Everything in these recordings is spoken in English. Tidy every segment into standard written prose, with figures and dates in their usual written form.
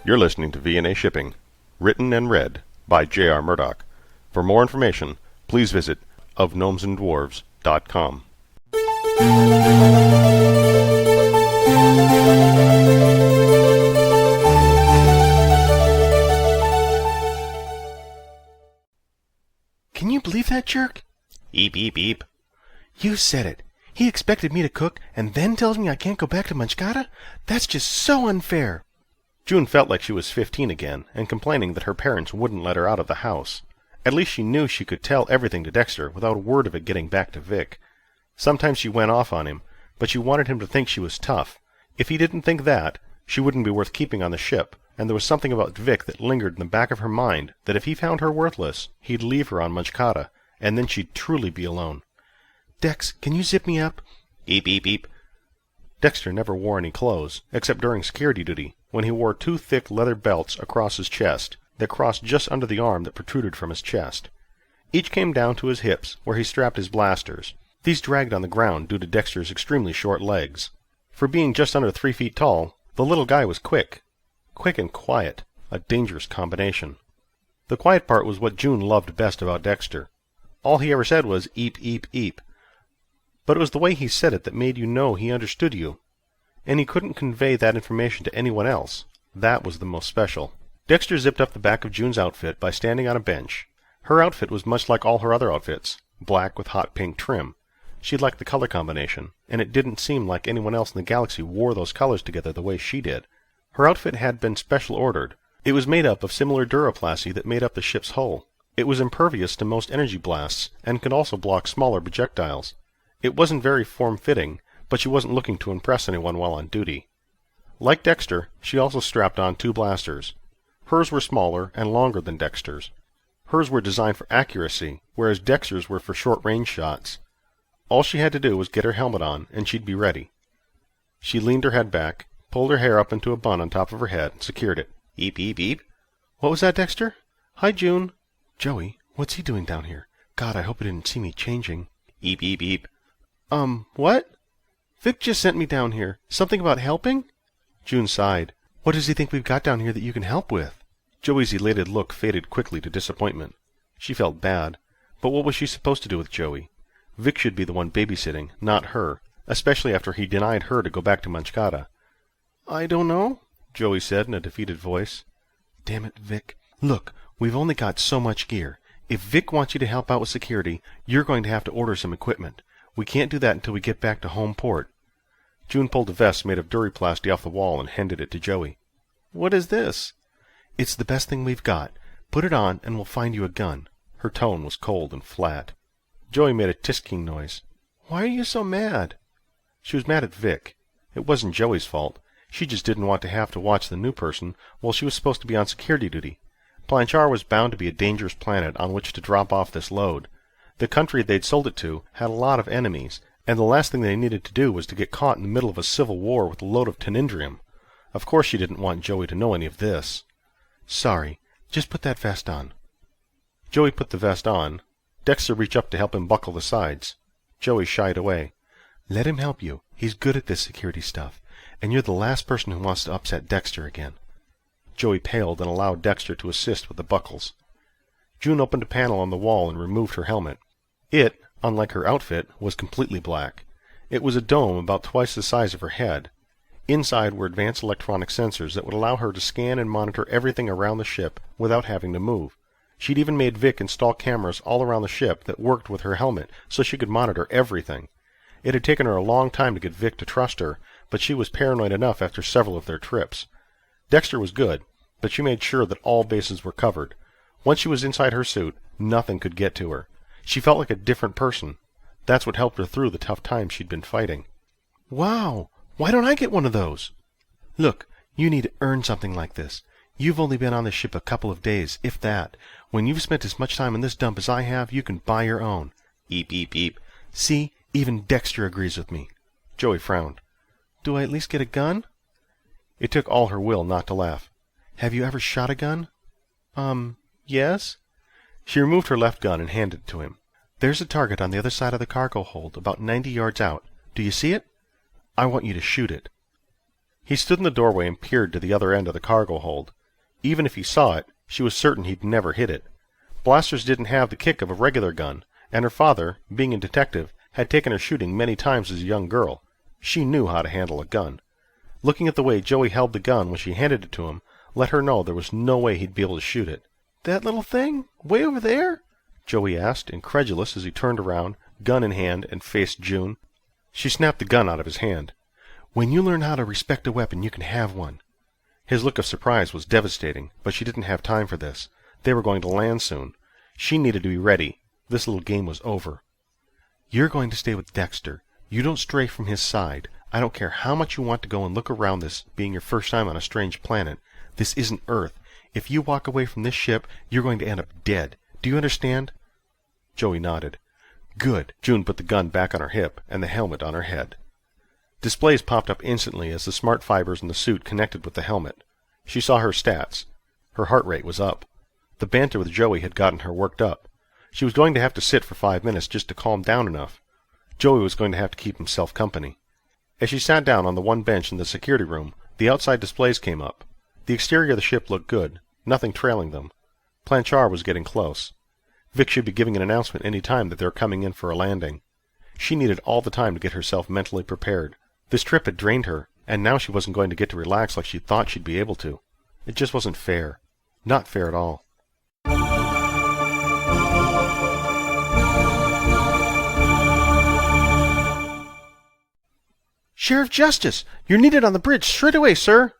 You're listening to V&A Shipping, written and read by J.R. Murdoch. For more information, please visit ofgnomesanddwarves.com. Can you believe that jerk? Eep, eep, eep. You said it. He expected me to cook and then tells me I can't go back to Munchkata? That's just so unfair. June felt like she was 15 again, and complaining that her parents wouldn't let her out of the house. At least she knew she could tell everything to Dexter without a word of it getting back to Vic. Sometimes she went off on him, but she wanted him to think she was tough. If he didn't think that, she wouldn't be worth keeping on the ship, and there was something about Vic that lingered in the back of her mind that if he found her worthless, he'd leave her on Munchkata, and then she'd truly be alone. Dex, can you zip me up? Eep, eep, eep. Dexter never wore any clothes, except during security duty, when he wore 2 thick leather belts across his chest that crossed just under the arm that protruded from his chest. Each came down to his hips, where he strapped his blasters. These dragged on the ground due to Dexter's extremely short legs. For being just under 3 feet tall, the little guy was quick. Quick and quiet, a dangerous combination. The quiet part was what June loved best about Dexter. All he ever said was, "Eep, eep, eep." But it was the way he said it that made you know he understood you. And he couldn't convey that information to anyone else. That was the most special. Dexter zipped up the back of June's outfit by standing on a bench. Her outfit was much like all her other outfits, black with hot pink trim. She liked the color combination, and it didn't seem like anyone else in the galaxy wore those colors together the way she did. Her outfit had been special ordered. It was made up of similar duroplasty that made up the ship's hull. It was impervious to most energy blasts, and could also block smaller projectiles. It wasn't very form-fitting, but she wasn't looking to impress anyone while on duty. Like Dexter, she also strapped on 2 blasters. Hers were smaller and longer than Dexter's. Hers were designed for accuracy, whereas Dexter's were for short-range shots. All she had to do was get her helmet on, and she'd be ready. She leaned her head back, pulled her hair up into a bun on top of her head, and secured it. Eep, eep, eep. What was that, Dexter? Hi, June. Joey, what's he doing down here? God, I hope he didn't see me changing. Eep, eep, eep. What? Vic just sent me down here. Something about helping? June sighed. What does he think we've got down here that you can help with? Joey's elated look faded quickly to disappointment. She felt bad, but what was she supposed to do with Joey? Vic should be the one babysitting, not her, especially after he denied her to go back to Munchkata. I don't know, Joey said in a defeated voice. Damn it, Vic. Look, we've only got so much gear. If Vic wants you to help out with security, you're going to have to order some equipment. We can't do that until we get back to home port. June pulled a vest made of duriplasty off the wall and handed it to Joey. What is this? It's the best thing we've got. Put it on, and we'll find you a gun. Her tone was cold and flat. Joey made a tisking noise. Why are you so mad? She was mad at Vic. It wasn't Joey's fault. She just didn't want to have to watch the new person while she was supposed to be on security duty. Planchar was bound to be a dangerous planet on which to drop off this load. The country they'd sold it to had a lot of enemies, and the last thing they needed to do was to get caught in the middle of a civil war with a load of tenindrium. Of course she didn't want Joey to know any of this. Sorry. Just put that vest on. Joey put the vest on. Dexter reached up to help him buckle the sides. Joey shied away. Let him help you. He's good at this security stuff, and you're the last person who wants to upset Dexter again. Joey paled and allowed Dexter to assist with the buckles. June opened a panel on the wall and removed her helmet. It, unlike her outfit, was completely black. It was a dome about twice the size of her head. Inside were advanced electronic sensors that would allow her to scan and monitor everything around the ship without having to move. She'd even made Vic install cameras all around the ship that worked with her helmet so she could monitor everything. It had taken her a long time to get Vic to trust her, but she was paranoid enough after several of their trips. Dexter was good, but she made sure that all bases were covered. Once she was inside her suit, nothing could get to her. She felt like a different person. That's what helped her through the tough times she'd been fighting. Wow! Why don't I get one of those? Look, you need to earn something like this. You've only been on the ship a couple of days, if that. When you've spent as much time in this dump as I have, you can buy your own. Eep, eep, eep. See, even Dexter agrees with me. Joey frowned. Do I at least get a gun? It took all her will not to laugh. Have you ever shot a gun? Yes. She removed her left gun and handed it to him. There's a target on the other side of the cargo hold, about 90 yards out. Do you see it? I want you to shoot it. He stood in the doorway and peered to the other end of the cargo hold. Even if he saw it, she was certain he'd never hit it. Blasters didn't have the kick of a regular gun, and her father, being a detective, had taken her shooting many times as a young girl. She knew how to handle a gun. Looking at the way Joey held the gun when she handed it to him, let her know there was no way he'd be able to shoot it. "That little thing? Way over there?" Joey asked, incredulous, as he turned around, gun in hand, and faced June. She snapped the gun out of his hand. "When you learn how to respect a weapon, you can have one." His look of surprise was devastating, but she didn't have time for this. They were going to land soon. She needed to be ready. This little game was over. "You're going to stay with Dexter. You don't stray from his side. I don't care how much you want to go and look around this, being your first time on a strange planet. This isn't Earth. If you walk away from this ship, you're going to end up dead. Do you understand?" Joey nodded. "Good." June put the gun back on her hip and the helmet on her head. Displays popped up instantly as the smart fibers in the suit connected with the helmet. She saw her stats. Her heart rate was up. The banter with Joey had gotten her worked up. She was going to have to sit for 5 minutes just to calm down enough. Joey was going to have to keep himself company. As she sat down on the one bench in the security room, the outside displays came up. The exterior of the ship looked good, nothing trailing them. Planchar was getting close. Vic should be giving an announcement any time that they were coming in for a landing. She needed all the time to get herself mentally prepared. This trip had drained her, and now she wasn't going to get to relax like she thought she'd be able to. It just wasn't fair. Not fair at all. "Sheriff Justice, you're needed on the bridge straight away, sir."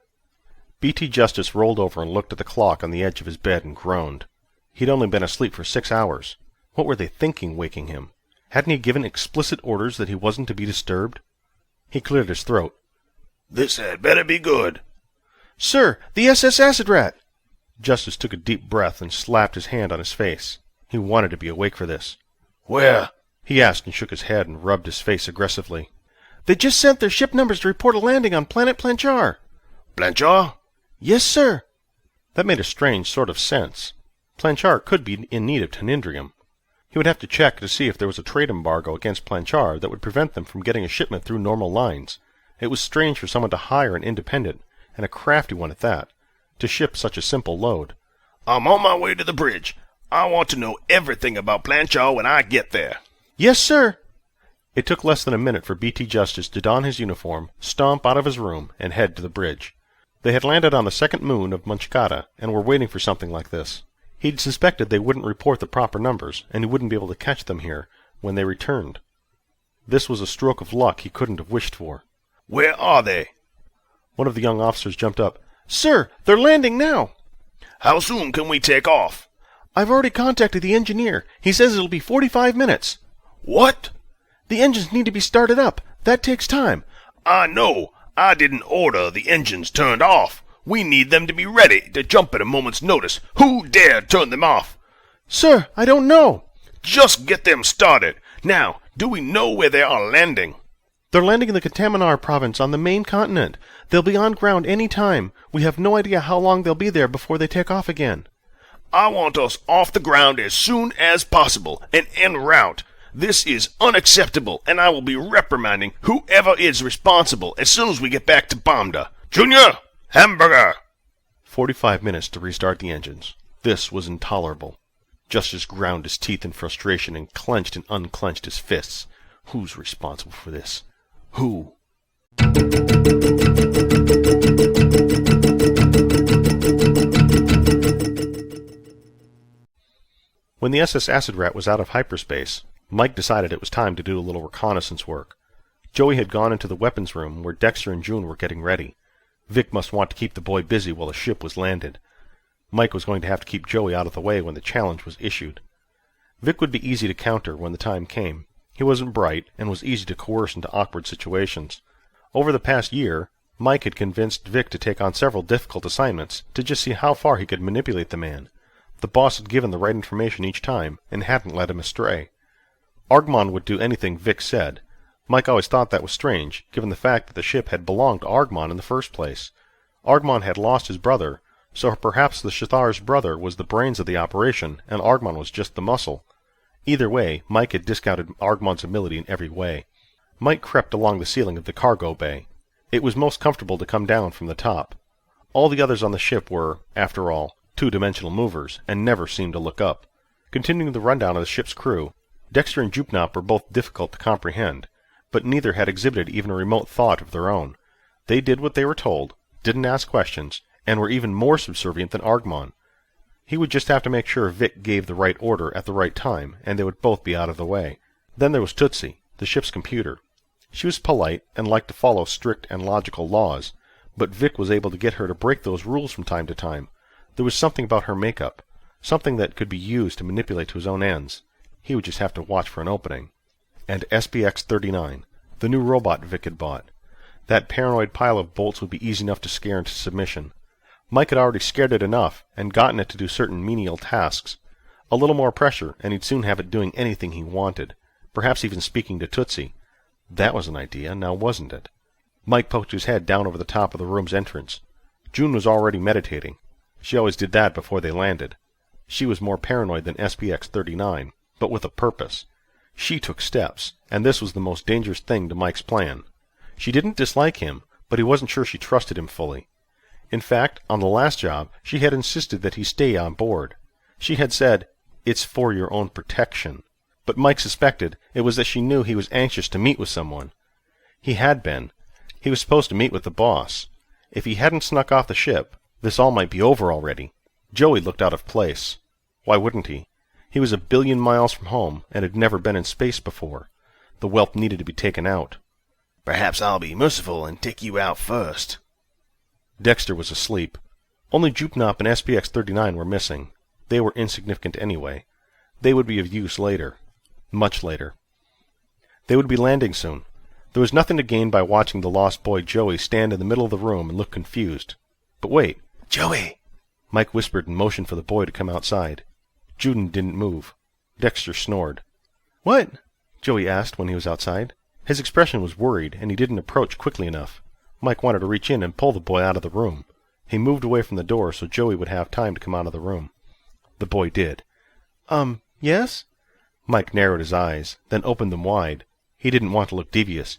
B.T. Justice rolled over and looked at the clock on the edge of his bed and groaned. He'd only been asleep for 6 hours. What were they thinking waking him? Hadn't he given explicit orders that he wasn't to be disturbed? He cleared his throat. "This had better be good." "Sir, the SS Acid Rat!" Justice took a deep breath and slapped his hand on his face. He wanted to be awake for this. "Where?" he asked and shook his head and rubbed his face aggressively. "They just sent their ship numbers to report a landing on planet Planchar." "Blanchard?" "Yes, sir." That made a strange sort of sense. Planchar could be in need of tenindrium. He would have to check to see if there was a trade embargo against Planchar that would prevent them from getting a shipment through normal lines. It was strange for someone to hire an independent, and a crafty one at that, to ship such a simple load. "I'm on my way to the bridge. I want to know everything about Blanchard when I get there." "Yes, sir." It took less than a minute for B.T. Justice to don his uniform, stomp out of his room, and head to the bridge. They had landed on the second moon of Munchkata, and were waiting for something like this. He'd suspected they wouldn't report the proper numbers, and he wouldn't be able to catch them here when they returned. This was a stroke of luck he couldn't have wished for. "Where are they?" One of the young officers jumped up. "Sir, they're landing now." "How soon can we take off?" "I've already contacted the engineer. He says it'll be 45 minutes. "What?" "The engines need to be started up. That takes time." "I know. I didn't order the engines turned off. We need them to be ready to jump at a moment's notice. Who dared turn them off?" "Sir, I don't know." "Just get them started. Now, do we know where they are landing?" "They're landing in the Katamanar province on the main continent. They'll be on ground any time. We have no idea how long they'll be there before they take off again." "I want us off the ground as soon as possible and en route. This is unacceptable, and I will be reprimanding whoever is responsible as soon as we get back to Bomda. Junior! Hamburger!" 45 minutes to restart the engines. This was intolerable. Justice ground his teeth in frustration and clenched and unclenched his fists. Who's responsible for this? Who? When the SS Acid Rat was out of hyperspace, Mike decided it was time to do a little reconnaissance work. Joey had gone into the weapons room where Dexter and June were getting ready. Vic must want to keep the boy busy while the ship was landed. Mike was going to have to keep Joey out of the way when the challenge was issued. Vic would be easy to counter when the time came. He wasn't bright, and was easy to coerce into awkward situations. Over the past year, Mike had convinced Vic to take on several difficult assignments to just see how far he could manipulate the man. The boss had given the right information each time, and hadn't led him astray. Argmon would do anything Vic said. Mike always thought that was strange, given the fact that the ship had belonged to Argmon in the first place. Argmon had lost his brother, so perhaps the Shathar's brother was the brains of the operation, and Argmon was just the muscle. Either way, Mike had discounted Argmon's ability in every way. Mike crept along the ceiling of the cargo bay. It was most comfortable to come down from the top. All the others on the ship were, after all, two-dimensional movers, and never seemed to look up. Continuing the rundown of the ship's crew, Dexter and Jupnop were both difficult to comprehend, but neither had exhibited even a remote thought of their own. They did what they were told, didn't ask questions, and were even more subservient than Argmon. He would just have to make sure Vic gave the right order at the right time, and they would both be out of the way. Then there was Tootsie, the ship's computer. She was polite and liked to follow strict and logical laws, but Vic was able to get her to break those rules from time to time. There was something about her makeup, something that could be used to manipulate to his own ends. He would just have to watch for an opening. And SPX-39, the new robot Vic had bought. That paranoid pile of bolts would be easy enough to scare into submission. Mike had already scared it enough and gotten it to do certain menial tasks. A little more pressure, and he'd soon have it doing anything he wanted, perhaps even speaking to Tootsie. That was an idea, now wasn't it? Mike poked his head down over the top of the room's entrance. June was already meditating. She always did that before they landed. She was more paranoid than SPX-39, but with a purpose. She took steps, and this was the most dangerous thing to Mike's plan. She didn't dislike him, but he wasn't sure she trusted him fully. In fact, on the last job, she had insisted that he stay on board. She had said, "It's for your own protection." But Mike suspected it was that she knew he was anxious to meet with someone. He had been. He was supposed to meet with the boss. If he hadn't snuck off the ship, this all might be over already. Joey looked out of place. Why wouldn't he? He was 1,000,000,000 miles from home, and had never been in space before. The whelp needed to be taken out. Perhaps I'll be merciful and take you out first. Dexter was asleep. Only Jupnop and SPX-39 were missing. They were insignificant anyway. They would be of use later. Much later. They would be landing soon. There was nothing to gain by watching the lost boy Joey stand in the middle of the room and look confused. But wait. Joey! Mike whispered and motioned for the boy to come outside. Juden didn't move. Dexter snored. "What?" Joey asked when he was outside. His expression was worried, and he didn't approach quickly enough. Mike wanted to reach in and pull the boy out of the room. He moved away from the door so Joey would have time to come out of the room. The boy did. Yes?" Mike narrowed his eyes, then opened them wide. He didn't want to look devious.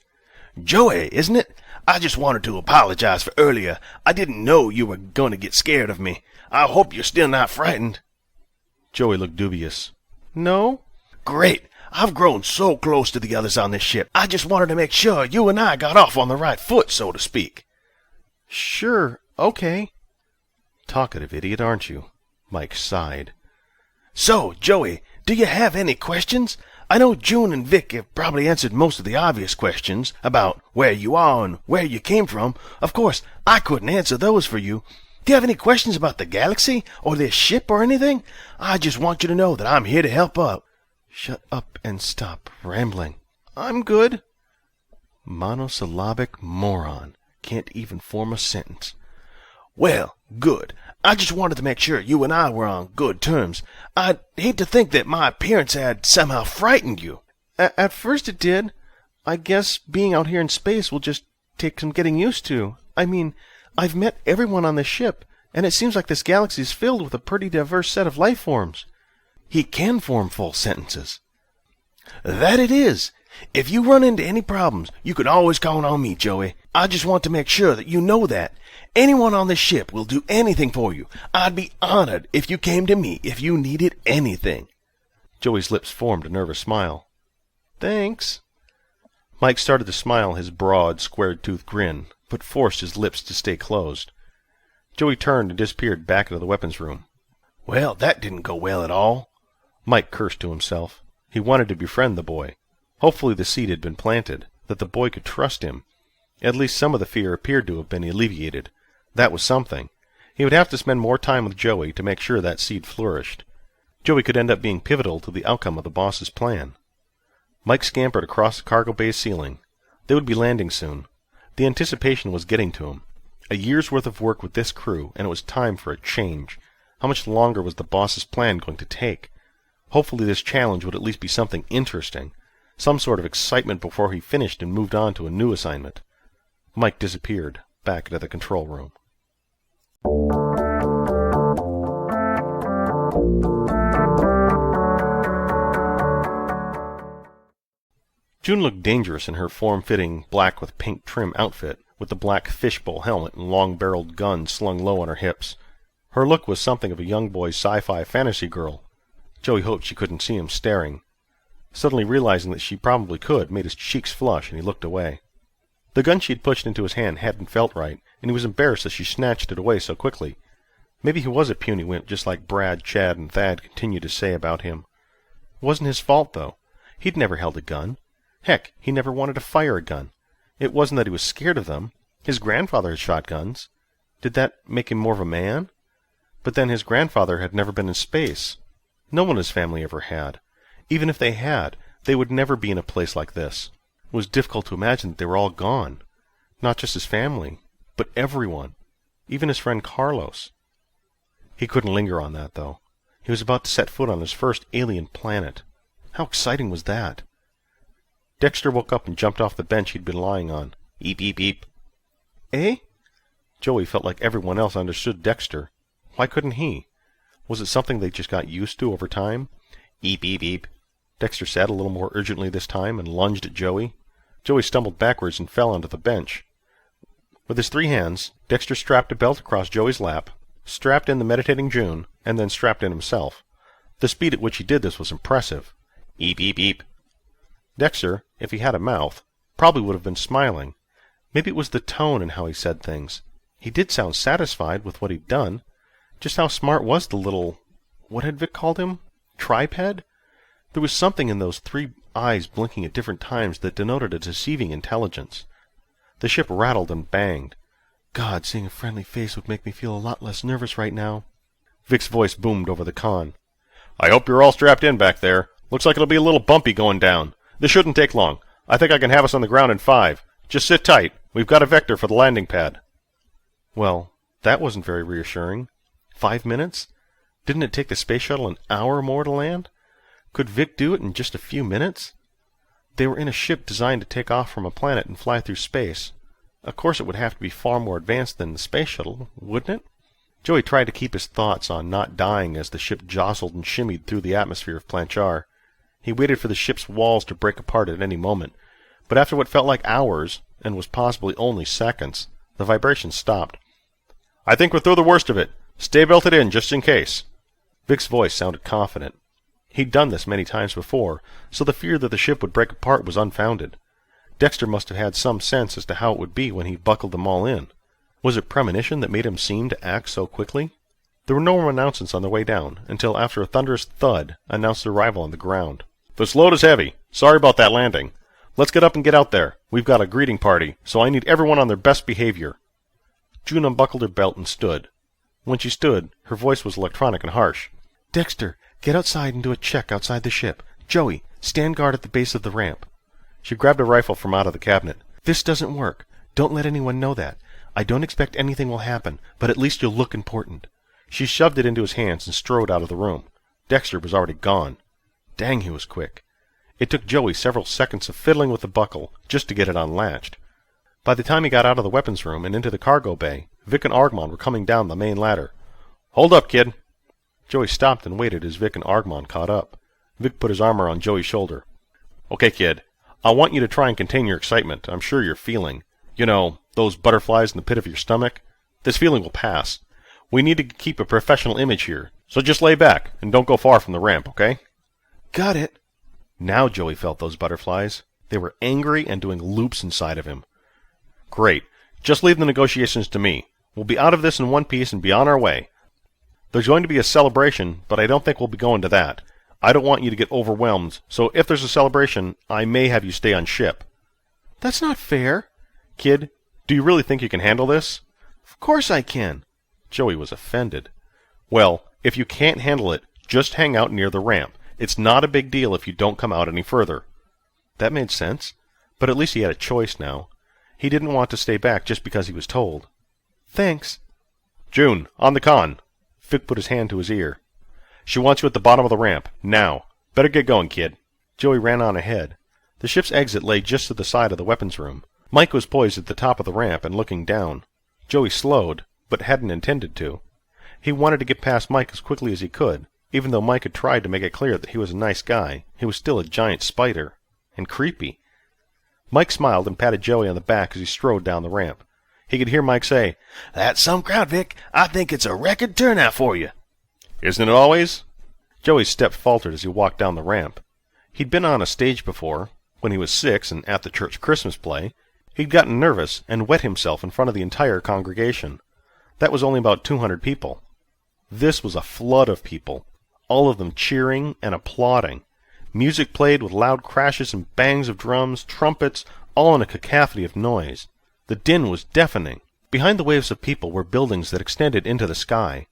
Joey, isn't it? I just wanted to apologize for earlier. I didn't know you were going to get scared of me. I hope you're still not frightened. Joey looked dubious. "No." Great. I've grown so close to the others on this ship. I just wanted to make sure you and I got off on the right foot, so to speak. "Sure, okay." Talkative idiot, aren't you? Mike sighed. So, Joey, do you have any questions? I know June and Vic have probably answered most of the obvious questions about where you are and where you came from. Of course, I couldn't answer those for you. Do you have any questions about the galaxy or this ship or anything? I just want you to know that I'm here to help out. Shut up and stop rambling. "I'm good." Monosyllabic moron. Can't even form a sentence. Well, good. I just wanted to make sure you and I were on good terms. I'd hate to think that my appearance had somehow frightened you. At first it did. I guess being out here in space will just take some getting used to. I mean, I've met everyone on this ship, and it seems like this galaxy is filled with a pretty diverse set of life forms. He can form full sentences. That it is. If you run into any problems, you can always count on me, Joey. I just want to make sure that you know that. Anyone on this ship will do anything for you. I'd be honored if you came to me if you needed anything. Joey's lips formed a nervous smile. "Thanks." Mike started to smile his broad, square-toothed grin, but forced his lips to stay closed. Joey turned and disappeared back into the weapons room. Well, that didn't go well at all. Mike cursed to himself. He wanted to befriend the boy. Hopefully the seed had been planted, that the boy could trust him. At least some of the fear appeared to have been alleviated. That was something. He would have to spend more time with Joey to make sure that seed flourished. Joey could end up being pivotal to the outcome of the boss's plan. Mike scampered across the cargo bay's ceiling. They would be landing soon. The anticipation was getting to him. A year's worth of work with this crew, and it was time for a change. How much longer was the boss's plan going to take? Hopefully this challenge would at least be something interesting, some sort of excitement before he finished and moved on to a new assignment. Mike disappeared, back into the control room. June looked dangerous in her form-fitting, black with pink trim outfit, with the black fishbowl helmet and long-barreled gun slung low on her hips. Her look was something of a young boy's sci-fi fantasy girl. Joey hoped she couldn't see him staring. Suddenly realizing that she probably could made his cheeks flush, and he looked away. The gun she had pushed into his hand hadn't felt right, and he was embarrassed that she snatched it away so quickly. Maybe he was a puny wimp, just like Brad, Chad, and Thad continued to say about him. It wasn't his fault, though. He'd never held a gun. Heck, he never wanted to fire a gun. It wasn't that he was scared of them. His grandfather had shot guns. Did that make him more of a man? But then his grandfather had never been in space. No one in his family ever had. Even if they had, they would never be in a place like this. It was difficult to imagine that they were all gone. Not just his family, but everyone. Even his friend Carlos. He couldn't linger on that, though. He was about to set foot on his first alien planet. How exciting was that? Dexter woke up and jumped off the bench he'd been lying on. Eep, eep, eep. Eh? Joey felt like everyone else understood Dexter. Why couldn't he? Was it something they just got used to over time? Eep, eep, eep. Dexter said a little more urgently this time and lunged at Joey. Joey stumbled backwards and fell onto the bench. With his 3 hands, Dexter strapped a belt across Joey's lap, strapped in the meditating June, and then strapped in himself. The speed at which he did this was impressive. Eep, eep, eep. Dexter, if he had a mouth, probably would have been smiling. Maybe it was the tone and how he said things. He did sound satisfied with what he'd done. Just how smart was the little... what had Vic called him? Triped? There was something in those 3 eyes blinking at different times that denoted a deceiving intelligence. The ship rattled and banged. God, seeing a friendly face would make me feel a lot less nervous right now. Vic's voice boomed over the con. I hope you're all strapped in back there. Looks like it'll be a little bumpy going down. This shouldn't take long. I think I can have us on the ground in 5. Just sit tight. We've got a vector for the landing pad. Well, that wasn't very reassuring. 5 minutes? Didn't it take the space shuttle an hour more to land? Could Vic do it in just a few minutes? They were in a ship designed to take off from a planet and fly through space. Of course it would have to be far more advanced than the space shuttle, wouldn't it? Joey tried to keep his thoughts on not dying as the ship jostled and shimmied through the atmosphere of Planchar. He waited for the ship's walls to break apart at any moment, but after what felt like hours, and was possibly only seconds, the vibration stopped. I think we're through the worst of it. Stay belted in, just in case. Vic's voice sounded confident. He'd done this many times before, so the fear that the ship would break apart was unfounded. Dexter must have had some sense as to how it would be when he buckled them all in. Was it premonition that made him seem to act so quickly? There were no more announcements on their way down, until after a thunderous thud announced their arrival on the ground. This load is heavy. Sorry about that landing. Let's get up and get out there. We've got a greeting party, so I need everyone on their best behavior. June unbuckled her belt and stood. When she stood, her voice was electronic and harsh. Dexter, get outside and do a check outside the ship. Joey, stand guard at the base of the ramp. She grabbed a rifle from out of the cabinet. This doesn't work. Don't let anyone know that. I don't expect anything will happen, but at least you'll look important. She shoved it into his hands and strode out of the room. Dexter was already gone. Dang, he was quick. It took Joey several seconds of fiddling with the buckle just to get it unlatched. By the time he got out of the weapons room and into the cargo bay, Vic and Argmon were coming down the main ladder. Hold up, kid. Joey stopped and waited as Vic and Argmon caught up. Vic put his arm around Joey's shoulder. Okay, kid. I want you to try and contain your excitement. I'm sure you're feeling. You know, those butterflies in the pit of your stomach. This feeling will pass. We need to keep a professional image here, so just lay back and don't go far from the ramp, okay? Got it. Now Joey felt those butterflies. They were angry and doing loops inside of him. Great. Just leave the negotiations to me. We'll be out of this in one piece and be on our way. There's going to be a celebration, but I don't think we'll be going to that. I don't want you to get overwhelmed, so if there's a celebration, I may have you stay on ship. That's not fair. Kid, do you really think you can handle this? Of course I can. Joey was offended. Well, if you can't handle it, just hang out near the ramp. It's not a big deal if you don't come out any further. That made sense, but at least he had a choice now. He didn't want to stay back just because he was told. Thanks. June, on the con. Vic put his hand to his ear. She wants you at the bottom of the ramp, now. Better get going, kid. Joey ran on ahead. The ship's exit lay just to the side of the weapons room. Mike was poised at the top of the ramp and looking down. Joey slowed, but hadn't intended to. He wanted to get past Mike as quickly as he could. Even though Mike had tried to make it clear that he was a nice guy, he was still a giant spider. And creepy. Mike smiled and patted Joey on the back as he strode down the ramp. He could hear Mike say, "That's some crowd, Vic. I think it's a record turnout for you." "Isn't it always?" Joey's step faltered as he walked down the ramp. He'd been on a stage before, when he was 6 and at the church Christmas play. He'd gotten nervous and wet himself in front of the entire congregation. That was only about 200 people. This was a flood of people, all of them cheering and applauding. Music played with loud crashes and bangs of drums, trumpets, all in a cacophony of noise. The din was deafening. Behind the waves of people were buildings that extended into the sky.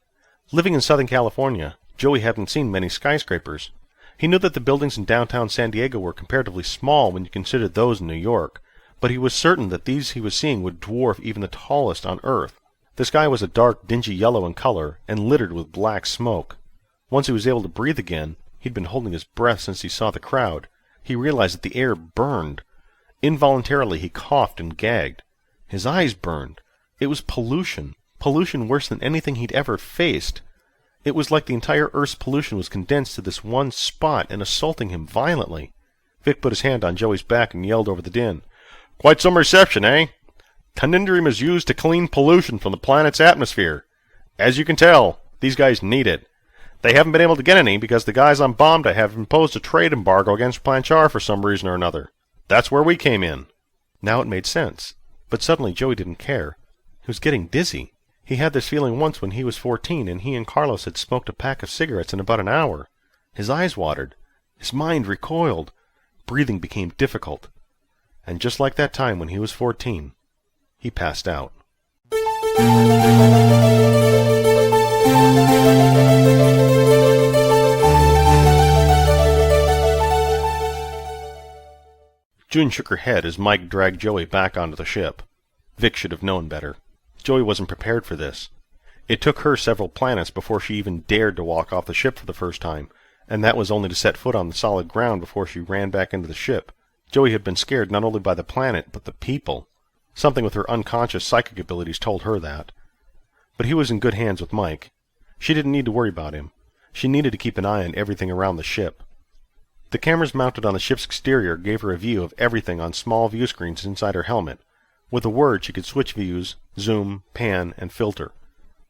Living in Southern California, Joey hadn't seen many skyscrapers. He knew that the buildings in downtown San Diego were comparatively small when you considered those in New York, but he was certain that these he was seeing would dwarf even the tallest on Earth. The sky was a dark, dingy yellow in color and littered with black smoke. Once he was able to breathe again, he'd been holding his breath since he saw the crowd. He realized that the air burned. Involuntarily he coughed and gagged. His eyes burned. It was pollution. Pollution worse than anything he'd ever faced. It was like the entire Earth's pollution was condensed to this one spot and assaulting him violently. Vic put his hand on Joey's back and yelled over the din. "Quite some reception, eh? Tunindrium is used to clean pollution from the planet's atmosphere. As you can tell, these guys need it. They haven't been able to get any because the guys on Bombda have imposed a trade embargo against Planchar for some reason or another. That's where we came in." Now it made sense. But suddenly Joey didn't care. He was getting dizzy. He had this feeling once when he was 14 and he and Carlos had smoked a pack of cigarettes in about an hour. His eyes watered. His mind recoiled. Breathing became difficult. And just like that time when he was 14, he passed out. June shook her head as Mike dragged Joey back onto the ship. Vic should have known better. Joey wasn't prepared for this. It took her several planets before she even dared to walk off the ship for the first time, and that was only to set foot on the solid ground before she ran back into the ship. Joey had been scared not only by the planet, but the people. Something with her unconscious psychic abilities told her that. But he was in good hands with Mike. She didn't need to worry about him. She needed to keep an eye on everything around the ship. The cameras mounted on the ship's exterior gave her a view of everything on small view screens inside her helmet. With a word she could switch views, zoom, pan, and filter.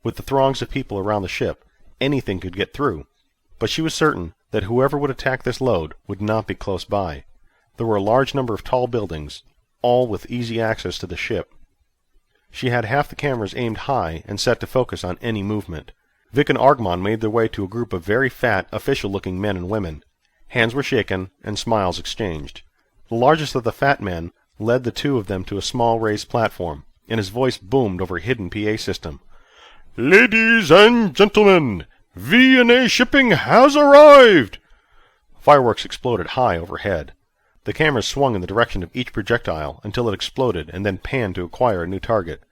With the throngs of people around the ship, anything could get through. But she was certain that whoever would attack this load would not be close by. There were a large number of tall buildings, all with easy access to the ship. She had half the cameras aimed high and set to focus on any movement. Vic and Argmon made their way to a group of very fat, official-looking men and women. Hands were shaken, and smiles exchanged. The largest of the fat men led the two of them to a small raised platform, and his voice boomed over a hidden PA system. "Ladies and gentlemen, V&A shipping has arrived!" Fireworks exploded high overhead. The cameras swung in the direction of each projectile until it exploded and then panned to acquire a new target.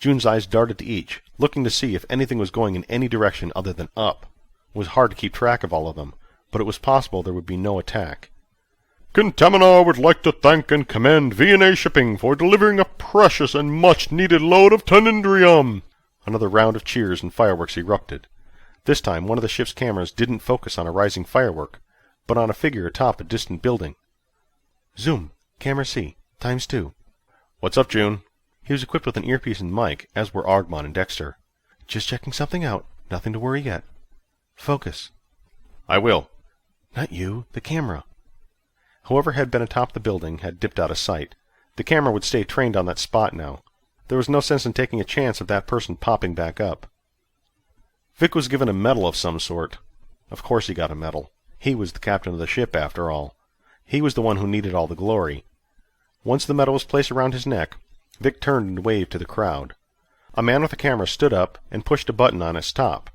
June's eyes darted to each, looking to see if anything was going in any direction other than up. It was hard to keep track of all of them, but it was possible there would be no attack. "Contamina would like to thank and commend V&A Shipping for delivering a precious and much-needed load of tunindrium." Another round of cheers and fireworks erupted. This time one of the ship's cameras didn't focus on a rising firework, but on a figure atop a distant building. "Zoom, camera C, ×2. "What's up, June?" He was equipped with an earpiece and mic, as were Argmon and Dexter. "Just checking something out. Nothing to worry yet. Focus." "I will." "Not you, the camera." Whoever had been atop the building had dipped out of sight. The camera would stay trained on that spot now. There was no sense in taking a chance of that person popping back up. Vic was given a medal of some sort. Of course he got a medal. He was the captain of the ship, after all. He was the one who needed all the glory. Once the medal was placed around his neck, Vic turned and waved to the crowd. A man with a camera stood up and pushed a button on its top.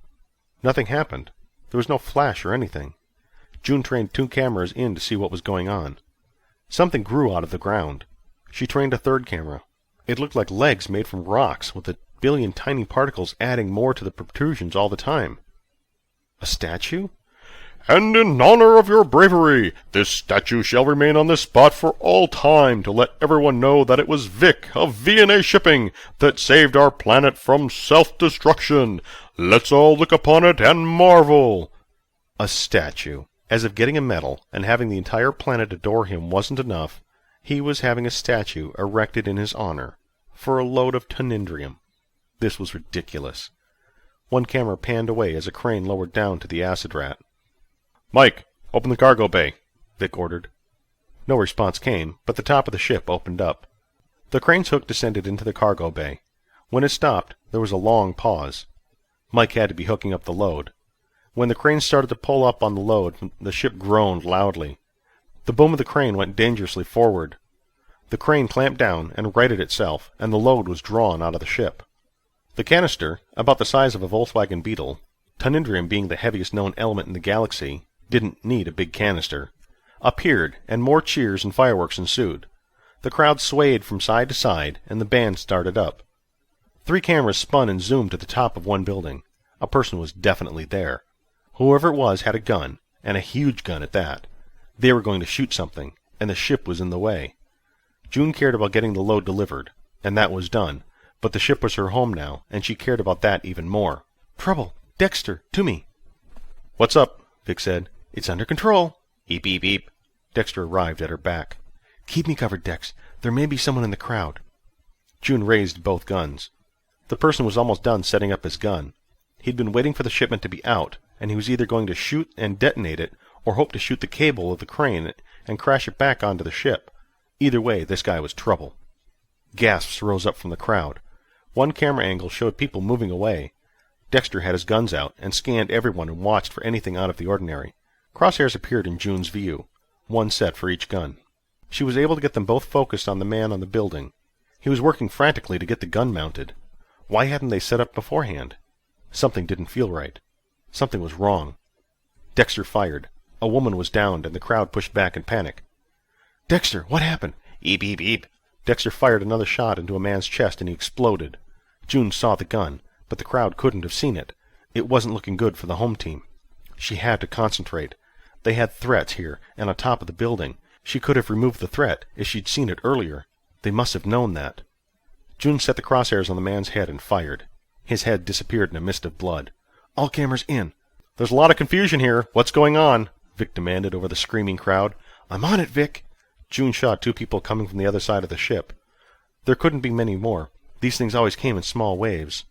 Nothing happened. There was no flash or anything. June trained 2 cameras in to see what was going on. Something grew out of the ground. She trained a third camera. It looked like legs made from rocks, with a billion tiny particles adding more to the protrusions all the time. A statue? "And in honor of your bravery, this statue shall remain on this spot for all time to let everyone know that it was Vic of V&A Shipping that saved our planet from self-destruction. Let's all look upon it and marvel." A statue. As if getting a medal and having the entire planet adore him wasn't enough, he was having a statue erected in his honor. for a load of tunindrium. This was ridiculous. One camera panned away as a crane lowered down to the acid rat. "Mike, open the cargo bay," Vic ordered. No response came, but the top of the ship opened up. The crane's hook descended into the cargo bay. When it stopped, there was a long pause. Mike had to be hooking up the load. When the crane started to pull up on the load, the ship groaned loudly. The boom of the crane went dangerously forward. The crane clamped down and righted itself, and the load was drawn out of the ship. The canister, about the size of a Volkswagen Beetle, tunindrium being the heaviest known element in the galaxy, didn't need a big canister, appeared, and more cheers and fireworks ensued. The crowd swayed from side to side, and the band started up. 3 cameras spun and zoomed to the top of one building. A person was definitely there. Whoever it was had a gun, and a huge gun at that. They were going to shoot something, and the ship was in the way. June cared about getting the load delivered, and that was done, but the ship was her home now, and she cared about that even more. "Trouble! Dexter, to me!" "What's up?" Vic said. "It's under control." "Eep, eep, eep." Dexter arrived at her back. "Keep me covered, Dex. There may be someone in the crowd." June raised both guns. The person was almost done setting up his gun. He'd been waiting for the shipment to be out, and he was either going to shoot and detonate it, or hope to shoot the cable of the crane and crash it back onto the ship. Either way, this guy was trouble. Gasps rose up from the crowd. One camera angle showed people moving away. Dexter had his guns out and scanned everyone and watched for anything out of the ordinary. Crosshairs appeared in June's view, one set for each gun. She was able to get them both focused on the man on the building. He was working frantically to get the gun mounted. Why hadn't they set up beforehand? Something didn't feel right. Something was wrong. Dexter fired. A woman was downed, and the crowd pushed back in panic. "Dexter, what happened?" "Eep, eep, eep." Dexter fired another shot into a man's chest, and he exploded. June saw the gun, but the crowd couldn't have seen it. It wasn't looking good for the home team. She had to concentrate. They had threats here, and on top of the building. She could have removed the threat if she'd seen it earlier. They must have known that. June set the crosshairs on the man's head and fired. His head disappeared in a mist of blood. "All cameras in." "There's a lot of confusion here. What's going on?" Vic demanded over the screaming crowd. "I'm on it, Vic." June shot 2 people coming from the other side of the ship. There couldn't be many more. These things always came in small waves.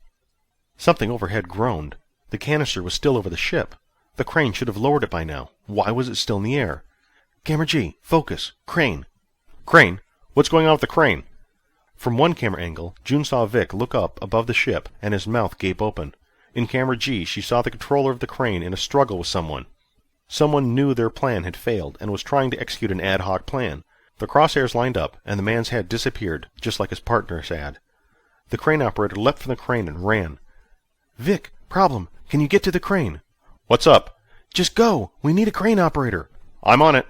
Something overhead groaned. The canister was still over the ship. The crane should have lowered it by now. Why was it still in the air? "Camera G, focus. Crane." "Crane? What's going on with the crane?" From one camera angle, June saw Vic look up above the ship, and his mouth gape open. In camera G, she saw the controller of the crane in a struggle with someone. Someone knew their plan had failed, and was trying to execute an ad hoc plan. The crosshairs lined up, and the man's head disappeared, just like his partner's had. The crane operator leapt from the crane and ran. "Vic, problem. Can you get to the crane?" "What's up?" "Just go. We need a crane operator." "I'm on it."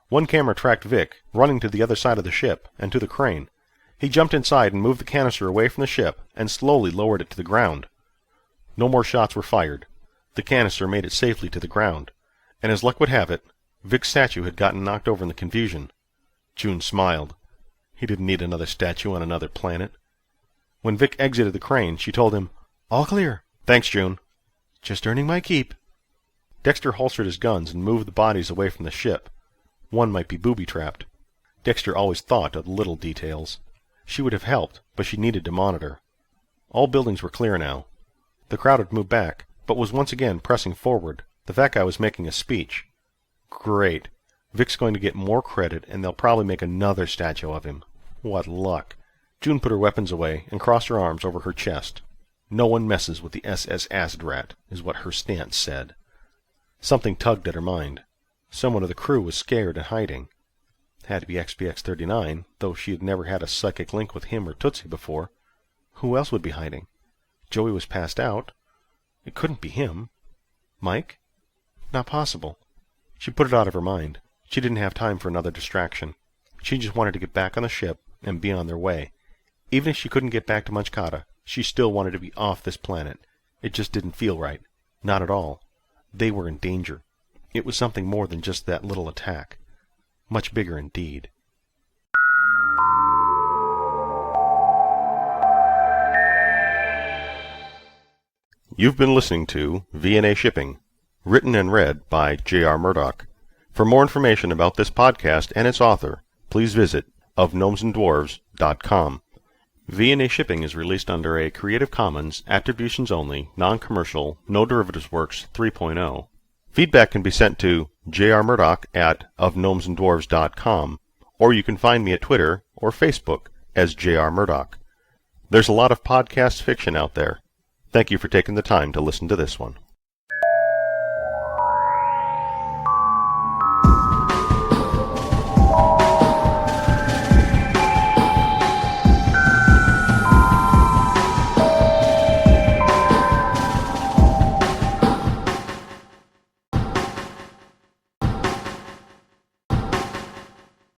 One camera tracked Vic, running to the other side of the ship, and to the crane. He jumped inside and moved the canister away from the ship, and slowly lowered it to the ground. No more shots were fired. The canister made it safely to the ground, and as luck would have it, Vic's statue had gotten knocked over in the confusion. June smiled. He didn't need another statue on another planet. When Vic exited the crane, she told him, "All clear." "Thanks, June." "Just earning my keep." Dexter holstered his guns and moved the bodies away from the ship. One might be booby-trapped. Dexter always thought of the little details. She would have helped, but she needed to monitor. All buildings were clear now. The crowd had moved back, but was once again pressing forward. The fat guy was making a speech. Great. Vic's going to get more credit, and they'll probably make another statue of him. What luck. June put her weapons away and crossed her arms over her chest. No one messes with the SS Acid Rat, is what her stance said. Something tugged at her mind. Someone of the crew was scared and hiding. Had to be XPX-39, though she had never had a psychic link with him or Tootsie before. Who else would be hiding? Joey was passed out. It couldn't be him. Mike? Not possible. She put it out of her mind. She didn't have time for another distraction. She just wanted to get back on the ship and be on their way. Even if she couldn't get back to Munchkata, she still wanted to be off this planet. It just didn't feel right. Not at all. They were in danger. It was something more than just that little attack. Much bigger indeed. You've been listening to V&A Shipping, written and read by J.R. Murdoch. For more information about this podcast and its author, please visit ofgnomesandDwarves.com. V&A Shipping is released under a Creative Commons Attributions Only, Non-Commercial, No Derivatives Works 3.0. Feedback can be sent to jrmurdoch@ofgnomesandwarves.com, or you can find me at Twitter or Facebook as J.R. Murdoch. There's a lot of podcast fiction out there. Thank you for taking the time to listen to this one.